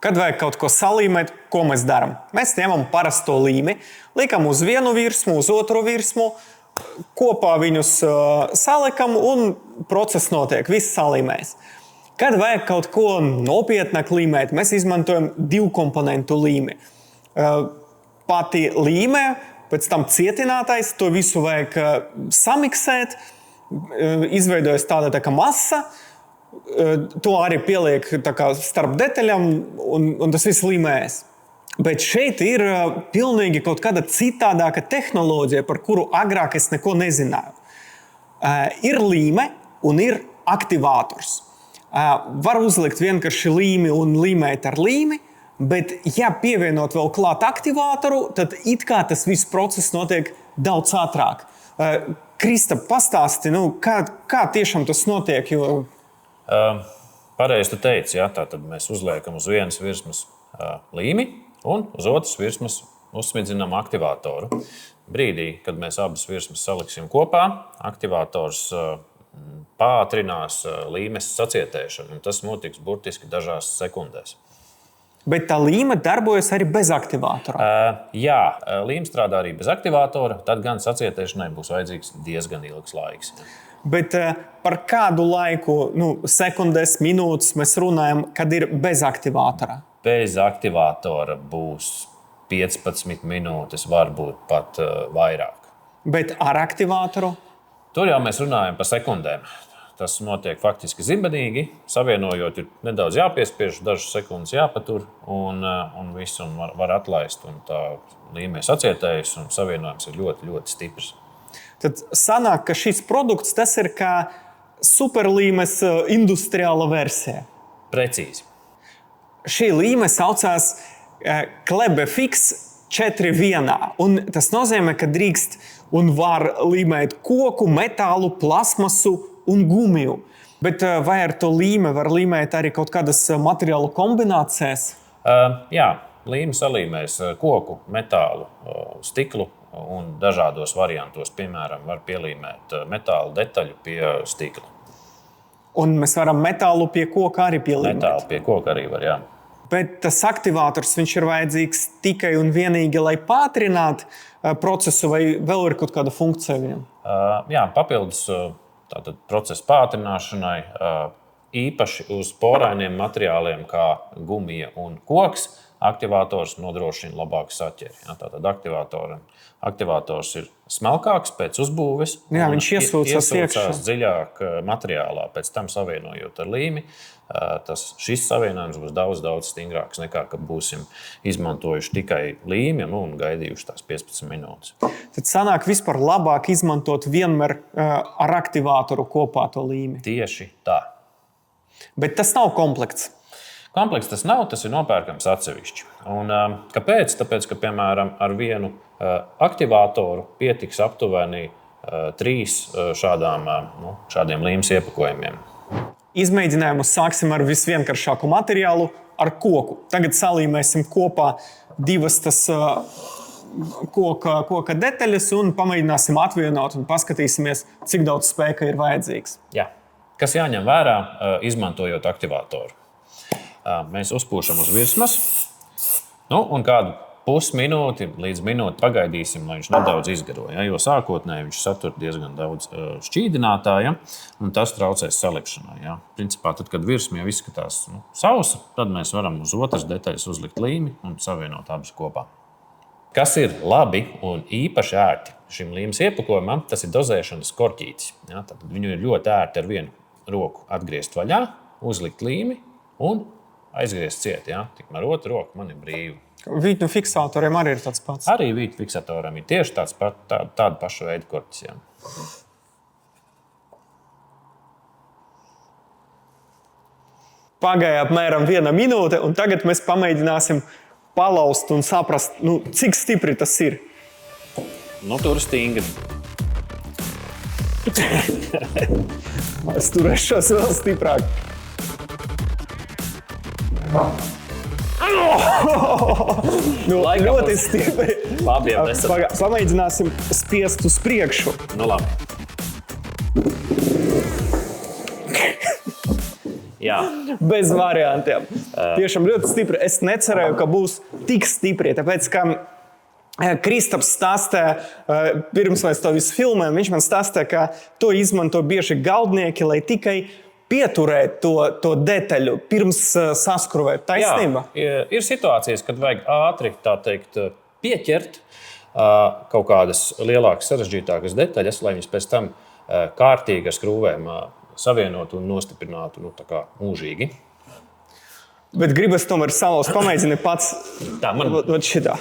Kad vajag kaut ko salīmēt, ko mēs darām? Mēs ņemam parasto līmi, liekam uz vienu virsmu, uz otru virsmu, kopā viņus salikam un process notiek, viss salīmēs. Kad vajag kaut ko nopietnāk līmēt, mēs izmantojam divu komponentu līmi. Pati līme, pēc tam cietinātais, to visu vajag samiksēt, izveidojas tāda tā kā masa, to arī pieliek tā kā starp detaļām un tas viss līmējas. Bet šeit ir pilnīgi kaut kāda citādāka tehnoloģija, par kuru agrāk es neko nezināju. Ir līme un ir aktivātors. Var uzlikt vienkārši līmi un līmēt ar līmi, bet ja pievienot vēl klāt aktivātoru, tad it kā tas viss process notiek daudz ātrāk. Krista, pastāsti, kā tiešām tas notiek, jo... Pareizi tu teici, jā, tātad mēs uzliekam uz vienas virsmas līmi un uz otras virsmas uzsmidzinām aktivātoru. Brīdī, kad mēs abas virsmas saliksim kopā, aktivātors pātrinās līmes sacietēšanu, un tas notiks burtiski dažās sekundēs. Bet tā līme darbojas arī bez aktivātora? Jā, līme strādā arī bez aktivātora, tad gan sacietēšanai būs vajadzīgs diezgan ilgs laiks. Bet par kādu laiku, sekundēs, minūtes mēs runājam, kad ir bez aktivātora? Bez aktivātora būs 15 minūtes, varbūt pat vairāk. Bet ar aktivātoru? Tur jau mēs runājam par sekundēm. Tas notiek faktiski zibenīgi, savienojot, ir nedaudz jāpiespiež, dažas sekundes jāpatur un viss var atlaist. Un tā līme sacietējas un savienojums ir ļoti, ļoti stiprs. Tad sanāk, ka šis produkts tas ir kā superlīmes industriāla versija. Precīzi. Šī līme saucās Klebefix 4.1. Un tas nozīmē, ka drīkst un var līmēt koku, metālu, plasmasu un gumiju. Bet vai ar to līme var līmēt arī kaut kādas materiālu kombinācijas? Jā, līme salīmēs koku, metālu, stiklu un dažādos variantos. Piemēram, var pielīmēt metālu detaļu pie stikla. Un mēs varam metālu pie koka arī pielīmēt? Metālu pie koka arī var, jā. Bet tas aktivātors, viņš ir vajadzīgs tikai un vienīgi, lai pātrinātu procesu, vai vēl ir kaut kāda funkcija viņam? Jā, papildus tātad procesa pātrināšanai, īpaši uz porainiem materiāliem kā gumija un koks, aktivātors nodrošina labāku saķeri. Tātad aktivātors ir smalkāks pēc uzbūves. Jā, viņš iesūcās dziļāk materiālā, pēc tam savienojot ar līmi. Šis savienojums būs daudz, daudz stingrāks nekā, kad būsim izmantojuši tikai līmi un gaidījuši tās 15 minūtes. Tad sanāk vispār labāk izmantot vienmēr ar aktivātoru kopā to līmi. Tieši tā. Bet tas nav komplekts. Komplekts tas nav, tas ir nopērkams atsevišķi. Un, kāpēc? Tāpēc, ka, piemēram, ar vienu aktivātoru pietiks aptuveni 3 šādiem līmes iepakojumiem. Izmēģinājumu sāksim ar visvienkāršāku materiālu, ar koku. Tagad salīmēsim kopā divas tas koka detaļas un pamēģināsim atvienot un paskatīsimies, cik daudz spēka ir vajadzīgs. Jā. Kas jāņem vērā, izmantojot aktivātoru? Mēs uzpūšam uz virsmas, un kādu pusminūti līdz minūti pagaidīsim, lai viņš nedaudz izgaro. Jo sākotnēji viņš satur diezgan daudz šķīdinātāja, un tas traucēs salipšanai. Principā, tad, kad virsma jau izskatās sausa, tad mēs varam uz otras detaļas uzlikt līmi un savienot abas kopā. Kas ir labi un īpaši ērti šim līmes iepakojumam, tas ir dozēšanas korķītis. Tad viņu ir ļoti ērti ar vienu roku atgriezt vaļā, uzlikt līmi un aizgriezt ciet. Tikmēr otru roku man ir brīva. Vītņu fiksatoriem arī ir tāds pats? Arī vītņu fiksatoriem ir tieši tāda paša veida korķis. Pagāja apmēram 1 minūte, un tagad mēs pamēģināsim palaust un saprast, cik stipri tas ir. Tur stingri. Es turēšos vēl stiprāk. Ļoti stipri. Labi, pamēģināsim spiest uz priekšu. Labi. Jā. Bez variantiem. Tiešām ļoti stipri. Es necerēju, ka būs tik stipri, tāpēc, ka Kristaps stāstīja, pirms mēs to visu filmējam, viņš man stāstīja, ka to izmanto bieži galdnieki, lai tikai pieturētu to detaļu pirms saskruvēt. Taisnība? Jā, ir situācijas, kad vajag ātri, tā teikt, pieķert kaut kādas lielākas, sarežģītākas detaļas, lai viņas pēc tam kārtīgi ar skrūvēm savienotu un nostiprinātu tā kā mūžīgi. Bet gribas tomēr salauzt, pamēģini pats šitā.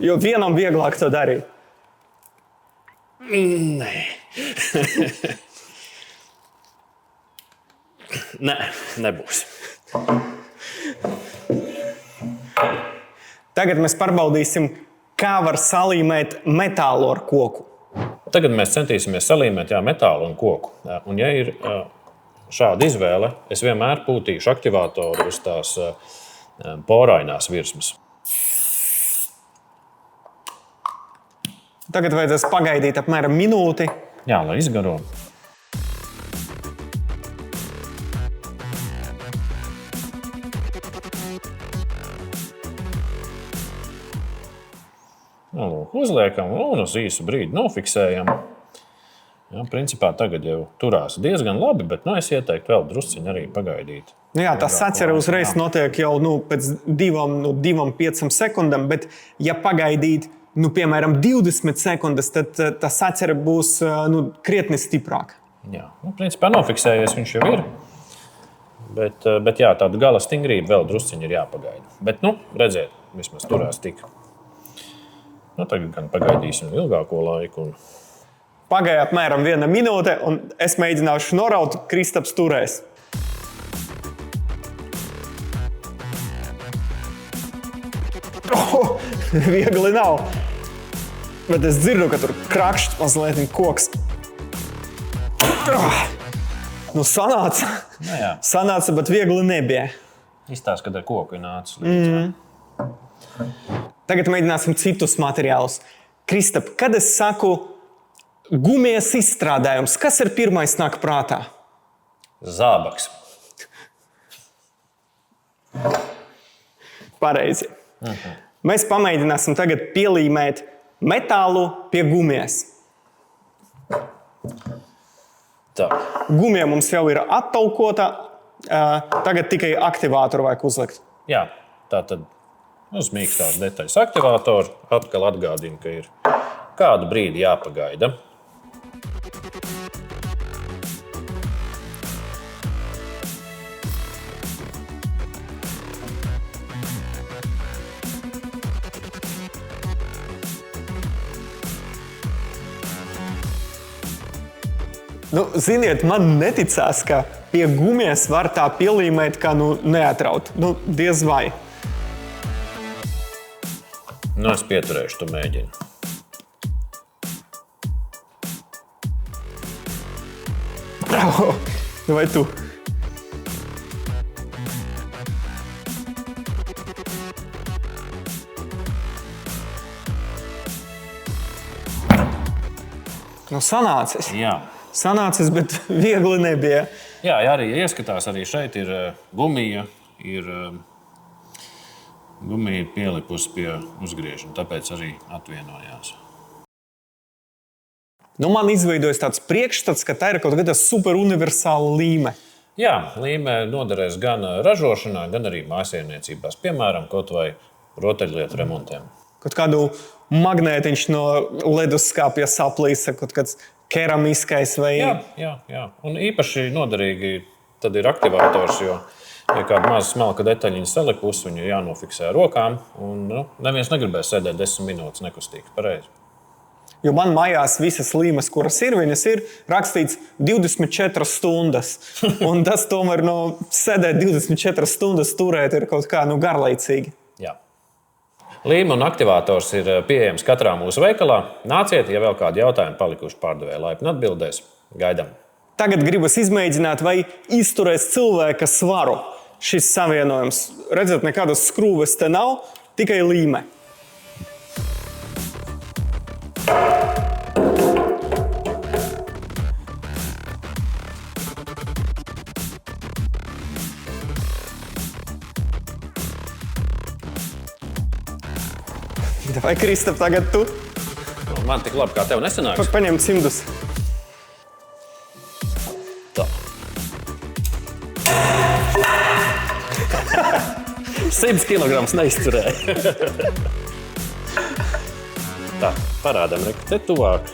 Jo vienam vieglāk to darīt. Nē. Nē, nebūs. Tagad mēs pārbaudīsim, kā var salīmēt metālu ar koku. Tagad mēs centīsimies salīmēt metālu un koku. Un ja ir šāda izvēle, es vienmēr pūtīšu aktivātoru uz tās porainās virsmas. Tagad vajadzēs pagaidīt apmēram minūti. Jā, lai izgaro. Uzliekam un uz īsu brīdi nofiksējam. Jā, principā tagad jau turās diezgan labi, bet es ieteiktu vēl drusciņi arī pagaidīt. Jā, tā sacere uzreiz notiek jau pēc 2-5 sekundēm, bet ja pagaidīt, piemēram, 20 sekundes, tad tā sacere būs krietni stiprāka. Jā, principā nofiksējies viņš jau ir, bet jā, tādu gala stingrību vēl drusciņi ir jāpagaida. Bet, redziet, vismaz turās tik. Tagad gan pagaidīsim ilgāko laiku. Pagāja apmēram 1 minūte, un es mēģināšu noraut, Kristaps turēs. Viegli nav. Bet es dzirdu, ka tur krakšķi mazliet koks. Sanāca. Sanāca, bet viegli nebija. Izstāst, kad ar koku ir nācis līdz. Tagad mēģināsim citus materiālus. Kristap, kad es saku gumijas izstrādājums, kas ir pirmais nāk prātā? Zābaks. Pareizi. Mēs pamēģināsim tagad pielīmēt metālu pie gumijas. Tā. Gumija mums jau ir attaukota, tagad tikai aktivātoru vajag uzlikt. Jā, tā tad uz mīkstās detaļas aktivātoru atkal atgādinu, ka ir kādu brīdi jāpagaida. Ziniet, man neticās, ka pie gumijas var tā pielīmēt, kā neatraut. Diez vai. Es pieturēšu, tu mēģini. Vai tu? Sanācis. Jā. Sanācis, bet viegli nebija. Jā, arī ieskatās, arī šeit ir gumija, ir pielipusi pie uzgriežuma, tāpēc arī atvienojās. Man izveidojas tāds priekšstats, ka tā ir kaut kāda super universāla līme. Jā, līme noderēs gan ražošanā, gan arī mājsaimniecībās, piemēram, kaut vai rotaļlietu remontiem. Kaut kādu magnētiņš no leduskapja saplīsa, kaut kāds keramiskais vai... Jā. Un īpaši noderīgi tad ir aktivātors, jo ja kāda maza smalka detaļiņa salipusi, viņu jānofiksē ar rokām, un neviens negribēs sēdēt 10 minūtes nekustīgs, pareizi. Jo man mājās visas līmes, kuras ir, viņas ir rakstīts 24 stundas. Un tas tomēr sēdēt 24 stundas turēt ir kaut kā garlaicīgi. Jā. Līme un aktivātors ir pieejams katrā mūsu veikalā. Nāciet, ja vēl kādi jautājumi palikuši pārdevēja laipni atbildēs. Gaidām. Tagad gribas izmēģināt, vai izturēs cilvēka svaru šis savienojums. Redzat, nekādas skrūves te nav, tikai līme. Vai Kristap, tagad tu? Man tik labi, kā tev nesanāks. Paņem cimdus. Tā. 100 kilograms neizturēja. Tā, parādām, te tuvāk.